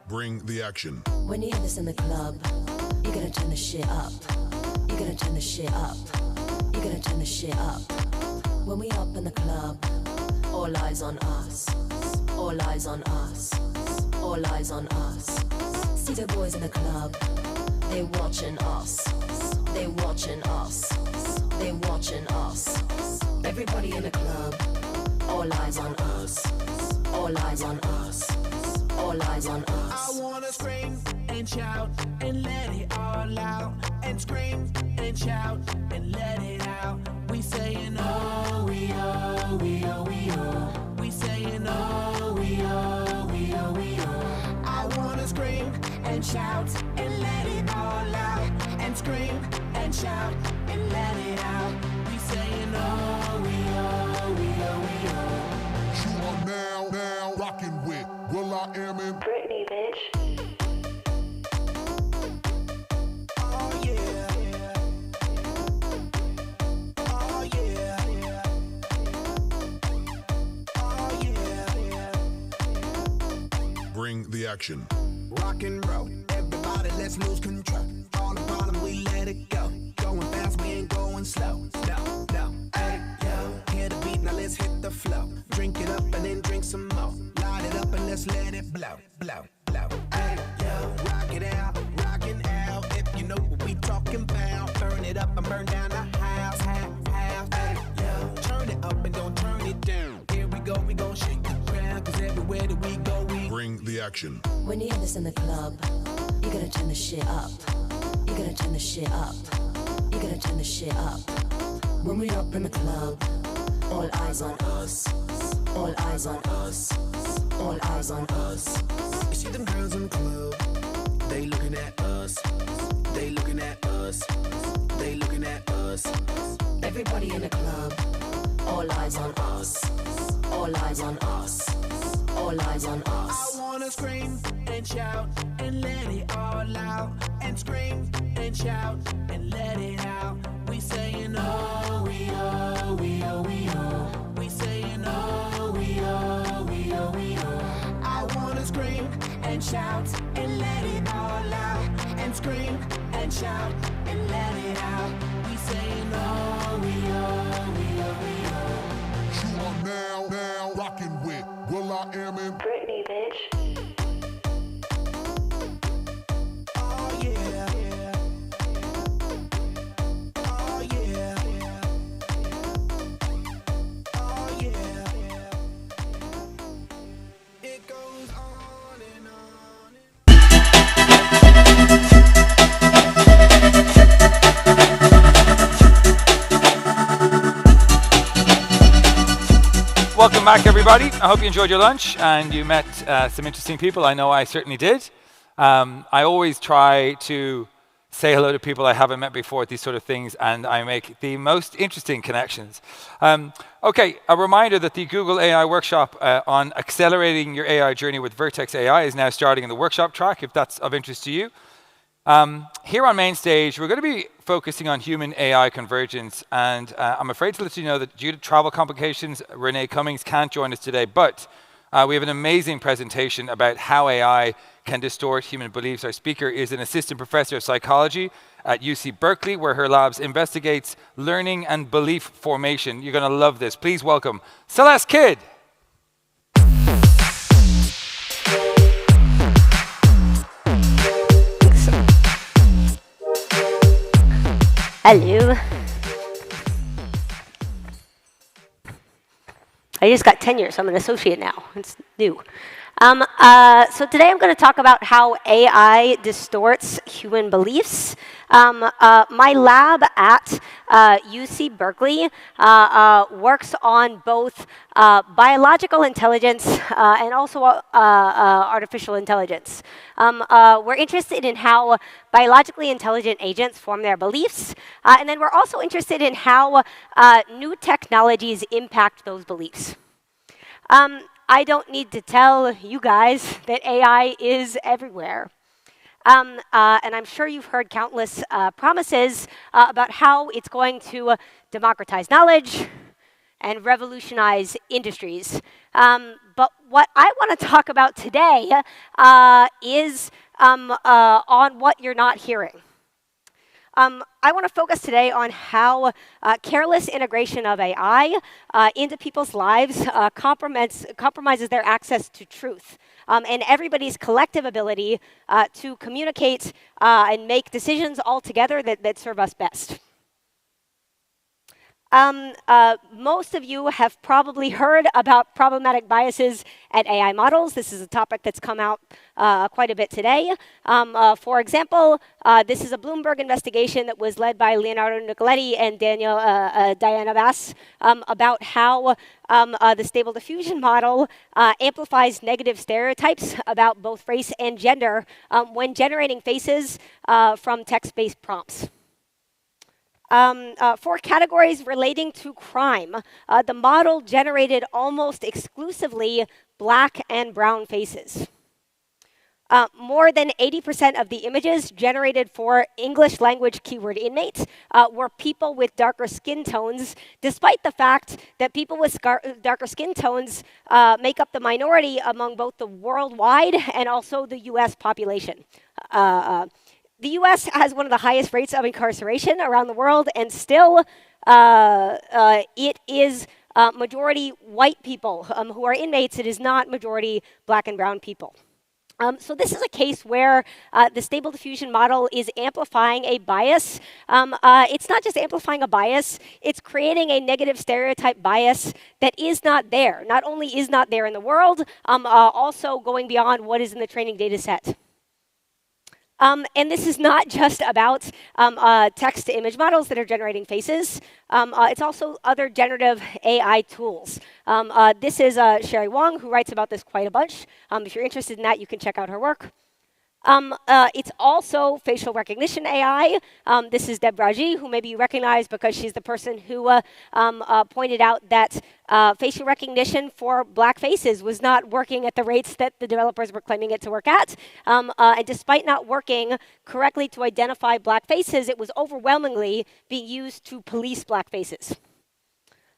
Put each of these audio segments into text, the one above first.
Bring the action. When you hear this in the club, you're gonna turn the shit up. You're gonna turn the shit up. You're gonna turn the shit up. When we up in the club, all eyes on us. All eyes on us. All eyes on us. See the boys in the club, they watching us. They watching us. They watching us. Everybody in the club, all eyes on us. All eyes on us. All eyes on us. I wanna scream and shout and let it all out. And scream and shout and let it out. We saying oh, we oh, we oh, we oh. We saying oh, we oh, we oh, we oh. I wanna scream and shout and let it all out. And scream and shout and let it out. We saying oh, we oh, we oh, we oh. You are now rocking with Will I Am in Britney, bitch. Oh yeah. Oh yeah. Oh yeah. Bring the action. Rock and roll, everybody let's lose control. All the bottom we let it go. Going fast, we ain't going slow. No, no, hey, yo. Hear the beat, now let's hit the flow. Drink it up and then drink some more. Light it up and let's let it blow, blow, blow. Hey, yo, rock it out, rockin' out. If you know what we talking about, burn it up and burn down the house, house. Hey, yo, turn it up and don't turn it down. Here we go, we gon' shake the ground, 'cause everywhere that we go, we Bring the action. When you hear this in the club, you're gonna turn the shit up. You're gonna turn the shit up. You're gonna turn the shit up. When we up in the club, all eyes on us. All eyes on us. All eyes on us. You see them girls in the club, they looking at us. They looking at us. They looking at us. Everybody in the club, all eyes on us. All eyes on us. All eyes on us. I wanna scream and shout and let it all out. And scream and shout and let it out. We saying oh, we oh, we oh, we oh. We saying oh, we oh, we oh, we oh. I wanna scream and shout and let it all out. And scream and shout and let it out. We saying oh, we oh, we oh, we oh. You are now rocking with Will I Am in Britney, bitch. Oh yeah. Oh yeah. Oh yeah. It goes on and on. Welcome back, everybody. I hope you enjoyed your lunch and you met some interesting people. I know I certainly did. I always try to say hello to people I haven't met before at these sort of things, and I make the most interesting connections. Okay, a reminder that the Google AI workshop on accelerating your AI journey with Vertex AI is now starting in the workshop track, if that's of interest to you. Here on main stage, we're going to be focusing on human-AI convergence, and I'm afraid to let you know that due to travel complications, Renee Cummings can't join us today, but we have an amazing presentation about how AI can distort human beliefs. Our speaker is an assistant professor of psychology at UC Berkeley, where her labs investigates learning and belief formation. You're going to love this. Please welcome Celeste Kidd. Hello. I just got tenure, so I'm an associate now. It's new. So today I'm going to talk about how AI distorts human beliefs. My lab at UC Berkeley works on both biological intelligence and also artificial intelligence. We're interested in how biologically intelligent agents form their beliefs, and then we're also interested in how new technologies impact those beliefs. I don't need to tell you guys that AI is everywhere. And I'm sure you've heard countless promises about how it's going to democratize knowledge and revolutionize industries. But what I want to talk about today is on what you're not hearing. I want to focus today on how careless integration of AI into people's lives compromises their access to truth and everybody's collective ability to communicate and make decisions all together that serve us best. Most of you have probably heard about problematic biases at AI models. This is a topic that's come out quite a bit today. For example, this is a Bloomberg investigation that was led by Leonardo Nicoletti and Diana Bass about how the Stable Diffusion model amplifies negative stereotypes about both race and gender when generating faces from text-based prompts. For categories relating to crime, the model generated almost exclusively black and brown faces. More than 80% of the images generated for English language keyword inmates were people with darker skin tones, despite the fact that people with darker skin tones make up the minority among both the worldwide and also the US population. The US has one of the highest rates of incarceration around the world, and still it is majority white people who are inmates. It is not majority black and brown people. So this is a case where the Stable Diffusion model is amplifying a bias. It's not just amplifying a bias, it's creating a negative stereotype bias that is not there. Not only is not there in the world, also going beyond what is in the training data set. And this is not just about text-to-image models that are generating faces. It's also other generative AI tools. This is Sherry Wong, who writes about this quite a bunch. If you're interested in that, you can check out her work. It's also facial recognition AI. This is Deb Raji, who maybe you recognize because she's the person who pointed out that facial recognition for black faces was not working at the rates that the developers were claiming it to work at. And despite not working correctly to identify black faces, it was overwhelmingly being used to police black faces.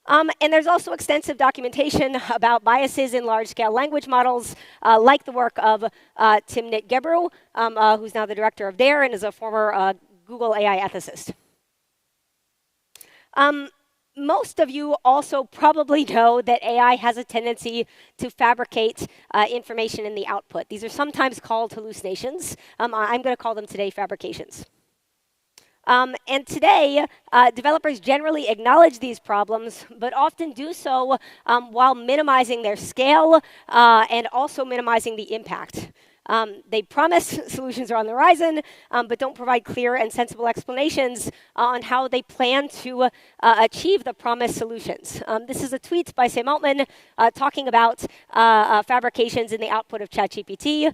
And there's also extensive documentation about biases in large-scale language models, like the work of Timnit Gebru, who's now the director of DARE and is a former Google AI ethicist. Most of you also probably know that AI has a tendency to fabricate information in the output. These are sometimes called hallucinations. I'm going to call them today fabrications. And today, developers generally acknowledge these problems, but often do so while minimizing their scale and also minimizing the impact. They promise solutions are on the horizon, but don't provide clear and sensible explanations on how they plan to achieve the promised solutions. This is a tweet by Sam Altman talking about fabrications in the output of ChatGPT.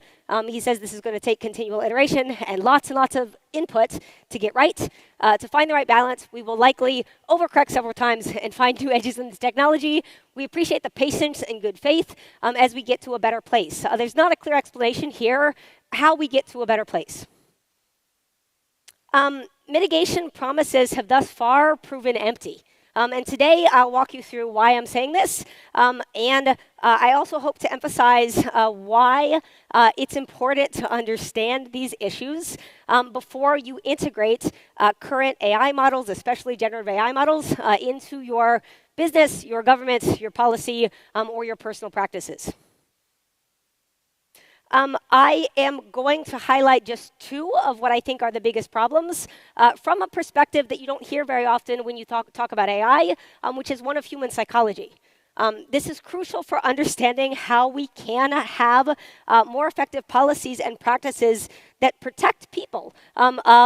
He says this is going to take continual iteration and lots of input to get right. To find the right balance, we will likely overcorrect several times and find new edges in this technology. We appreciate the patience and good faith as we get to a better place. There's not a clear explanation here how we get to a better place. Mitigation promises have thus far proven empty. And today I'll walk you through why I'm saying this, and I also hope to emphasize why it's important to understand these issues before you integrate current AI models, especially generative AI models, into your business, your government, your policy, or your personal practices. I am going to highlight just two of what I think are the biggest problems from a perspective that you don't hear very often when you talk about AI, which is one of human psychology. This is crucial for understanding how we can have more effective policies and practices that protect people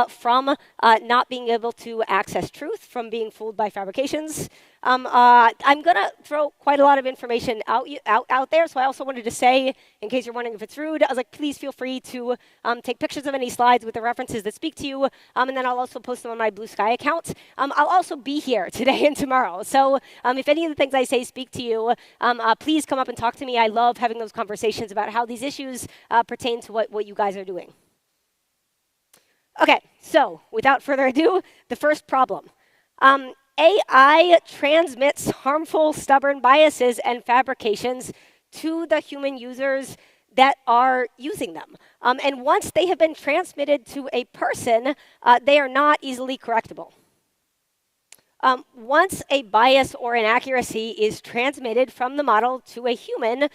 from not being able to access truth, from being fooled by fabrications. I'm going to throw quite a lot of information out there, so I also wanted to say, in case you're wondering if it's rude, I was like, please feel free to take pictures of any slides with the references that speak to you, and then I'll also post them on my Blue Sky account. I'll also be here today and tomorrow, so if any of the things I say speak to you, please come up and talk to me. I love having those conversations about how these issues pertain to what you guys are doing. Okay, so without further ado, the first problem. AI transmits harmful, stubborn biases and fabrications to the human users that are using them. And once they have been transmitted to a person, they are not easily correctable. Once a bias or inaccuracy is transmitted from the model to a human,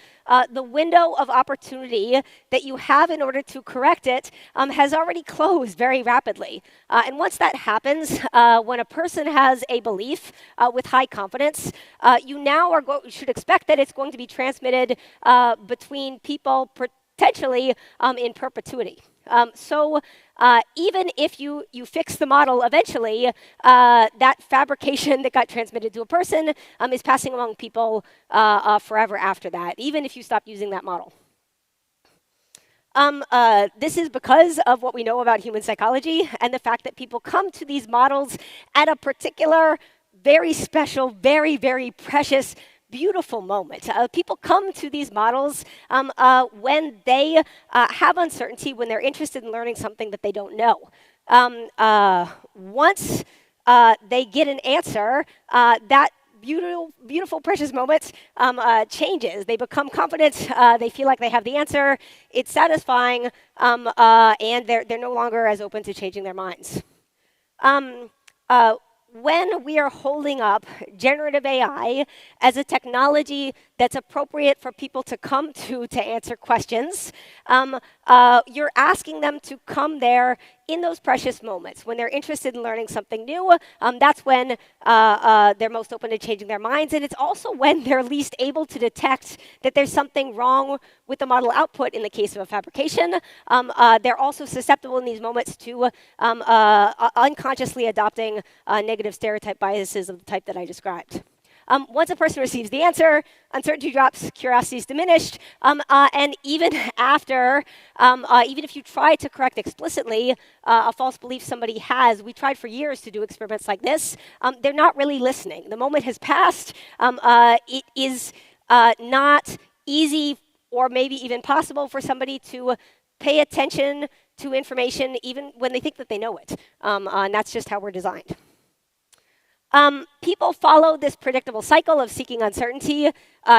the window of opportunity that you have in order to correct it has already closed very rapidly. And once that happens, when a person has a belief with high confidence, you now should expect that it's going to be transmitted between people potentially in perpetuity. So even if you fix the model eventually, that fabrication that got transmitted to a person is passing along people forever after that, even if you stop using that model. This is because of what we know about human psychology and the fact that people come to these models at a particular, very special, very, very precious, beautiful moment. People come to these models when they have uncertainty, when they're interested in learning something that they don't know. Once they get an answer, that beautiful, precious moment changes. They become confident. They feel like they have the answer. It's satisfying, and they're no longer as open to changing their minds. When we are holding up generative AI as a technology that's appropriate for people to come to answer questions, you're asking them to come there in those precious moments. When they're interested in learning something new, that's when they're most open to changing their minds. And it's also when they're least able to detect that there's something wrong with the model output in the case of a fabrication. They're also susceptible in these moments to unconsciously adopting negative stereotype biases of the type that I described. Once a person receives the answer, uncertainty drops, curiosity is diminished, and even after, even if you try to correct explicitly a false belief somebody has, we tried for years to do experiments like this, they're not really listening. The moment has passed. It is not easy or maybe even possible for somebody to pay attention to information even when they think that they know it, and that's just how we're designed. People follow this predictable cycle of seeking uncertainty,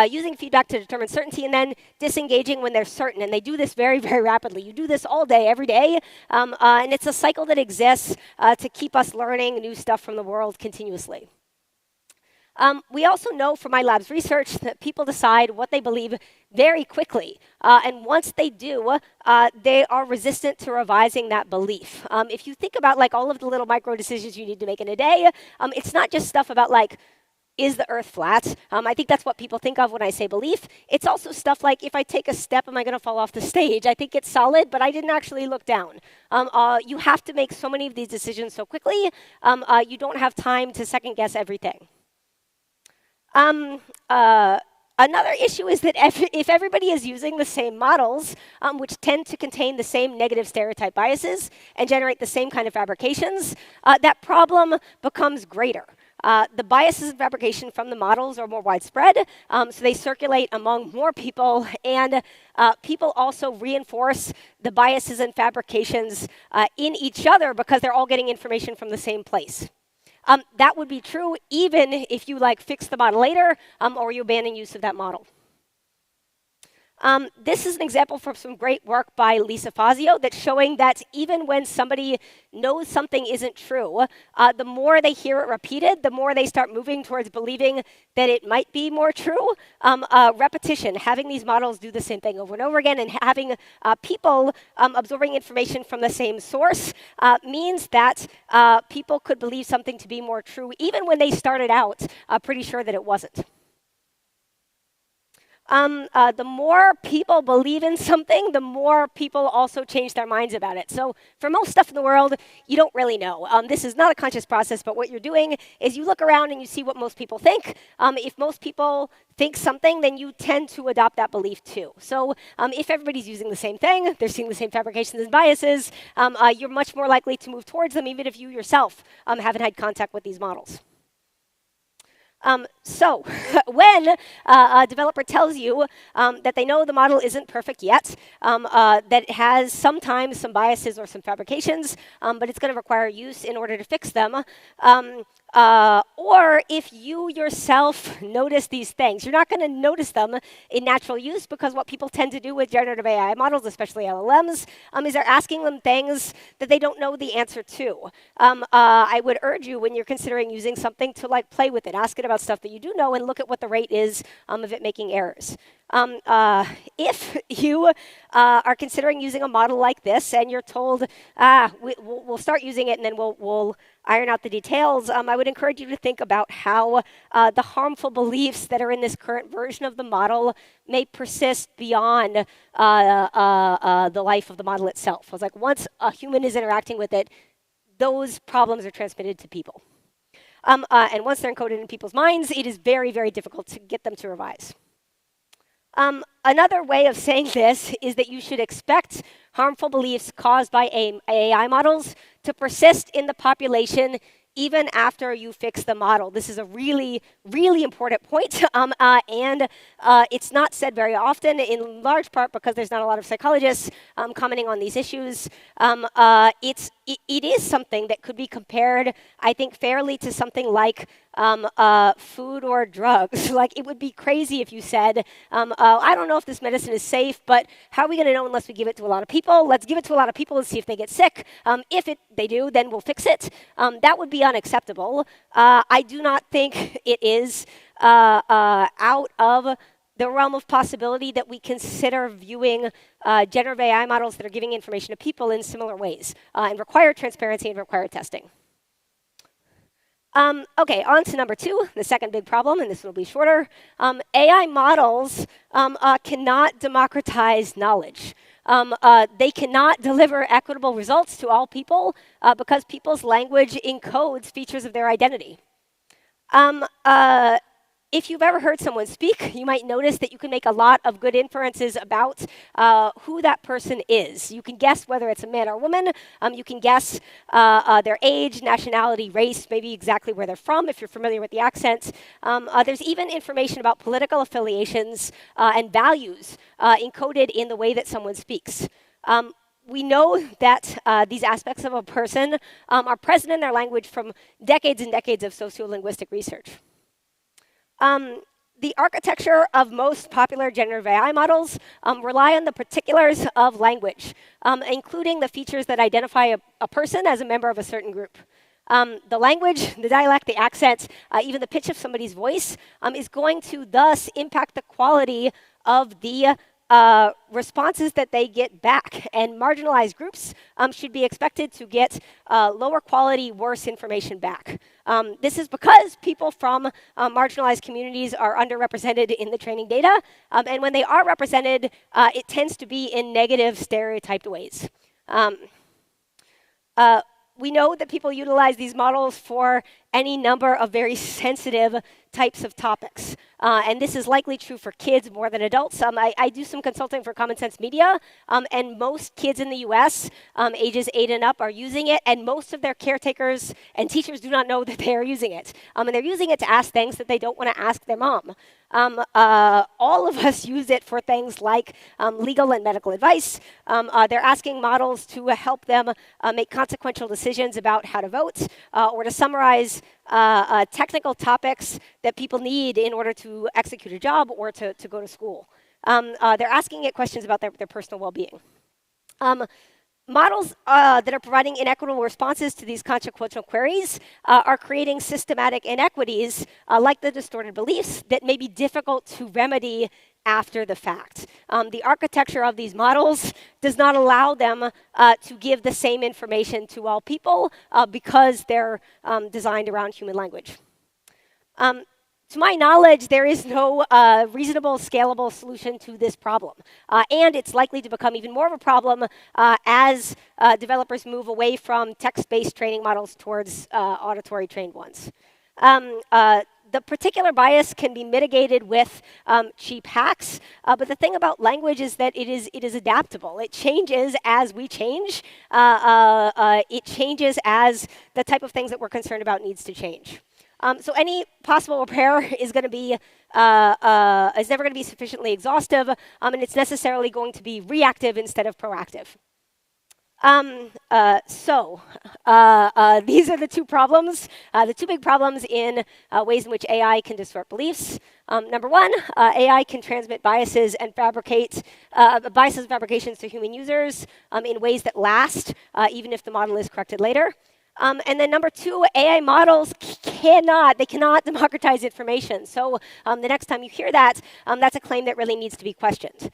using feedback to determine certainty, and then disengaging when they're certain. And they do this very, very rapidly. You do this all day, every day. And it's a cycle that exists to keep us learning new stuff from the world continuously. We also know from my lab's research that people decide what they believe very quickly. And once they do, they are resistant to revising that belief. If you think about like all of the little micro decisions you need to make in a day, it's not just stuff about like, is the earth flat? I think that's what people think of when I say belief. It's also stuff like, if I take a step, am I going to fall off the stage? I think it's solid, but I didn't actually look down. You have to make so many of these decisions so quickly, you don't have time to second guess everything. Another issue is that if everybody is using the same models, which tend to contain the same negative stereotype biases and generate the same kind of fabrications, that problem becomes greater. The biases and fabrication from the models are more widespread, so they circulate among more people, and people also reinforce the biases and fabrications in each other because they're all getting information from the same place. That would be true even if you fix the model later or you abandon use of that model. This is an example from some great work by Lisa Fazio that's showing that even when somebody knows something isn't true, the more they hear it repeated, the more they start moving towards believing that it might be more true. Repetition, having these models do the same thing over and over again, and having people absorbing information from the same source means that people could believe something to be more true even when they started out pretty sure that it wasn't. The more people believe in something, the more people also change their minds about it. So for most stuff in the world, you don't really know. This is not a conscious process, but what you're doing is you look around and you see what most people think. If most people think something, then you tend to adopt that belief too. So if everybody's using the same thing, they're seeing the same fabrications and biases, you're much more likely to move towards them, even if you yourself haven't had contact with these models. So when a developer tells you that they know the model isn't perfect yet, that it has sometimes some biases or some fabrications, but it's going to require use in order to fix them, or if you yourself notice these things, you're not going to notice them in natural use because what people tend to do with generative AI models, especially LLMs, is they're asking them things that they don't know the answer to. I would urge you when you're considering using something to play with it, ask it about stuff that you do know and look at what the rate is of it making errors. If you are considering using a model like this and you're told, we'll start using it and then we'll iron out the details, I would encourage you to think about how the harmful beliefs that are in this current version of the model may persist beyond the life of the model itself. I was like, once a human is interacting with it, those problems are transmitted to people. And once they're encoded in people's minds, it is very, very difficult to get them to revise. Another way of saying this is that you should expect harmful beliefs caused by AI models to persist in the population even after you fix the model. This is a really, really important point, and it's not said very often, in large part because there's not a lot of psychologists commenting on these issues. It is something that could be compared, I think, fairly to something like food or drugs. It would be crazy if you said, I don't know if this medicine is safe, but how are we going to know unless we give it to a lot of people? Let's give it to a lot of people and see if they get sick. If they do, then we'll fix it. That would be unacceptable. I do not think it is out of the realm of possibility that we consider viewing generative AI models that are giving information to people in similar ways and require transparency and require testing. Okay, on to number 2, the second big problem, and this will be shorter. AI models cannot democratize knowledge. They cannot deliver equitable results to all people because people's language encodes features of their identity. If you've ever heard someone speak, you might notice that you can make a lot of good inferences about who that person is. You can guess whether it's a man or a woman. You can guess their age, nationality, race, maybe exactly where they're from, if you're familiar with the accent. There's even information about political affiliations and values encoded in the way that someone speaks. We know that these aspects of a person are present in their language from decades and decades of sociolinguistic research. The architecture of most popular generative AI models rely on the particulars of language, including the features that identify a person as a member of a certain group. The language, the dialect, the accent, even the pitch of somebody's voice is going to thus impact the quality of the responses that they get back. And marginalized groups should be expected to get lower quality, worse information back. This is because people from marginalized communities are underrepresented in the training data. And when they are represented, it tends to be in negative, stereotyped ways. We know that people utilize these models for any number of very sensitive types of topics. And this is likely true for kids more than adults. I do some consulting for Common Sense Media, and most kids in the US, ages 8 and up, are using it, and most of their caretakers and teachers do not know that they are using it. And they're using it to ask things that they don't want to ask their mom. All of us use it for things like legal and medical advice. They're asking models to help them make consequential decisions about how to vote, or to summarize technical topics that people need in order to execute a job or to go to school. They're asking it questions about their personal well-being. Models that are providing inequitable responses to these consequential queries are creating systematic inequities, like the distorted beliefs, that may be difficult to remedy after the fact. The architecture of these models does not allow them to give the same information to all people because they're designed around human language. To my knowledge, there is no reasonable, scalable solution to this problem. And it's likely to become even more of a problem as developers move away from text-based training models towards auditory-trained ones. The particular bias can be mitigated with cheap hacks, but the thing about language is that it is adaptable. It changes as we change. It changes as the type of things that we're concerned about needs to change. So any possible repair is going to be is never going to be sufficiently exhaustive, and it's necessarily going to be reactive instead of proactive. These are the two problems, the two big problems in ways in which AI can distort beliefs. Number one, AI can transmit biases and fabrications and fabrications to human users in ways that last, even if the model is corrected later. And then number two, AI models cannot democratize information. So the next time you hear that, that's a claim that really needs to be questioned.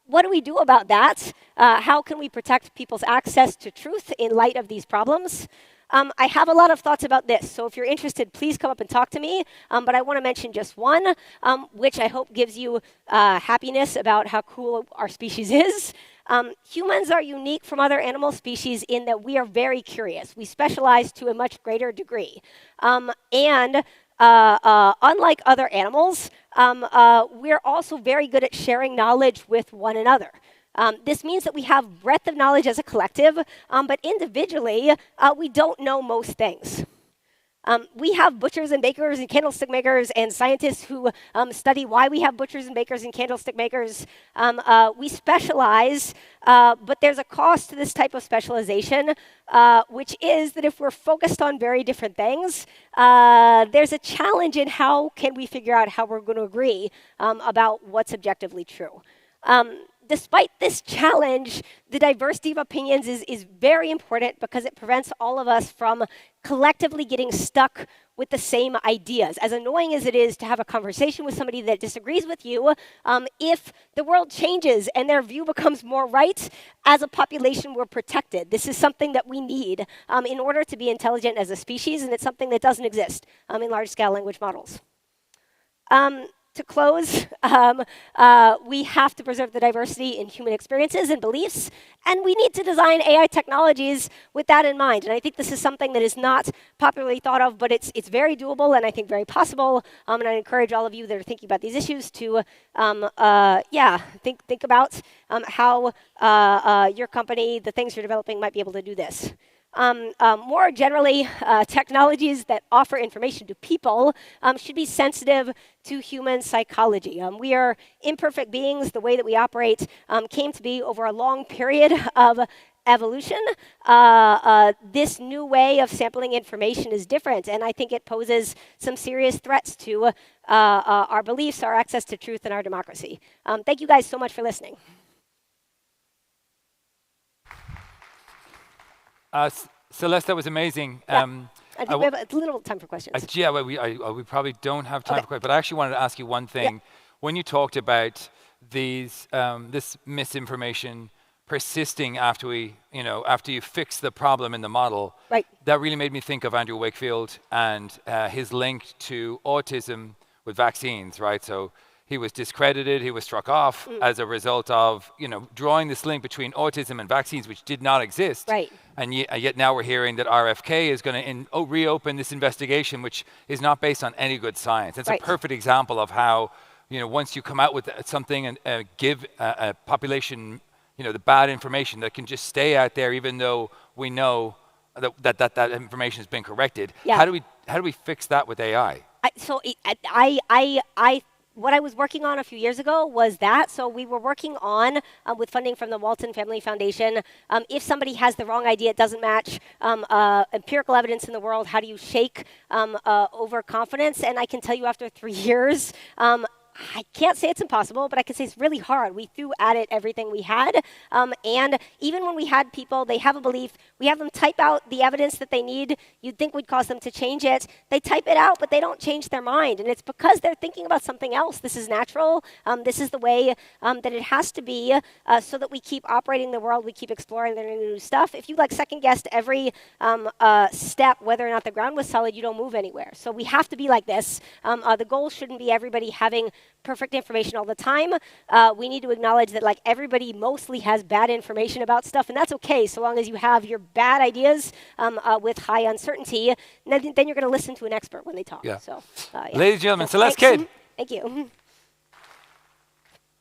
What do we do about that? How can we protect people's access to truth in light of these problems? I have a lot of thoughts about this, so if you're interested, please come up and talk to me. But I want to mention just one, which I hope gives you happiness about how cool our species is. Humans are unique from other animal species in that we are very curious. We specialize to a much greater degree. Unlike other animals, we're also very good at sharing knowledge with one another. This means that we have breadth of knowledge as a collective, but individually, we don't know most things. We have butchers and bakers and candlestick makers and scientists who study why we have butchers and bakers and candlestick makers. We specialize, but there's a cost to this type of specialization, which is that if we're focused on very different things, there's a challenge in how can we figure out how we're going to agree about what's objectively true. Despite this challenge, the diversity of opinions is very important because it prevents all of us from collectively getting stuck with the same ideas. As annoying as it is to have a conversation with somebody that disagrees with you, if the world changes and their view becomes more right, as a population, we're protected. This is something that we need in order to be intelligent as a species, and it's something that doesn't exist in large-scale language models. To close, we have to preserve the diversity in human experiences and beliefs, and we need to design AI technologies with that in mind. And I think this is something that is not popularly thought of, but it's very doable and I think very possible. And I encourage all of you that are thinking about these issues to, think about how your company, the things you're developing, might be able to do this. More generally, technologies that offer information to people should be sensitive to human psychology. We are imperfect beings. The way that we operate came to be over a long period of evolution. This new way of sampling information is different, and I think it poses some serious threats to our beliefs, our access to truth, and our democracy. Thank you guys so much for listening. Celeste, that was amazing. Yeah. I think we have a little time for questions. Well, we probably don't have time for questions, but I actually wanted to ask you one thing. Yeah. When you talked about these, this misinformation persisting after you fix the problem in the model, right, that really made me think of Andrew Wakefield and his link to autism with vaccines, right? So he was discredited, he was struck off as a result of, drawing this link between autism and vaccines, which did not exist. Right. And yet now we're hearing that RFK is going to reopen this investigation, which is not based on any good science. It's a perfect example of how, once you come out with something and give a population, the bad information that can just stay out there, even though we know that information has been corrected. Yeah. How do we fix that with AI? What I was working on a few years ago was that. So we were working on, with funding from the Walton Family Foundation, if somebody has the wrong idea, it doesn't match empirical evidence in the world, how do you shake overconfidence? And I can tell you after 3 years, I can't say it's impossible, but I can say it's really hard. We threw at it everything we had. And even when we had people, they have a belief, we have them type out the evidence that they need. You'd think we'd cause them to change it. They type it out, but they don't change their mind. And it's because they're thinking about something else. This is natural. This is the way that it has to be so that we keep operating the world. We keep exploring the new stuff. If you second guessed every step, whether or not the ground was solid, you don't move anywhere. So we have to be like this. The goal shouldn't be everybody having perfect information all the time. We need to acknowledge that everybody mostly has bad information about stuff, and that's okay so long as you have your bad ideas with high uncertainty. And then you're going to listen to an expert when they talk. Yeah. So, Ladies and gentlemen, Celeste Kidd. Thank you.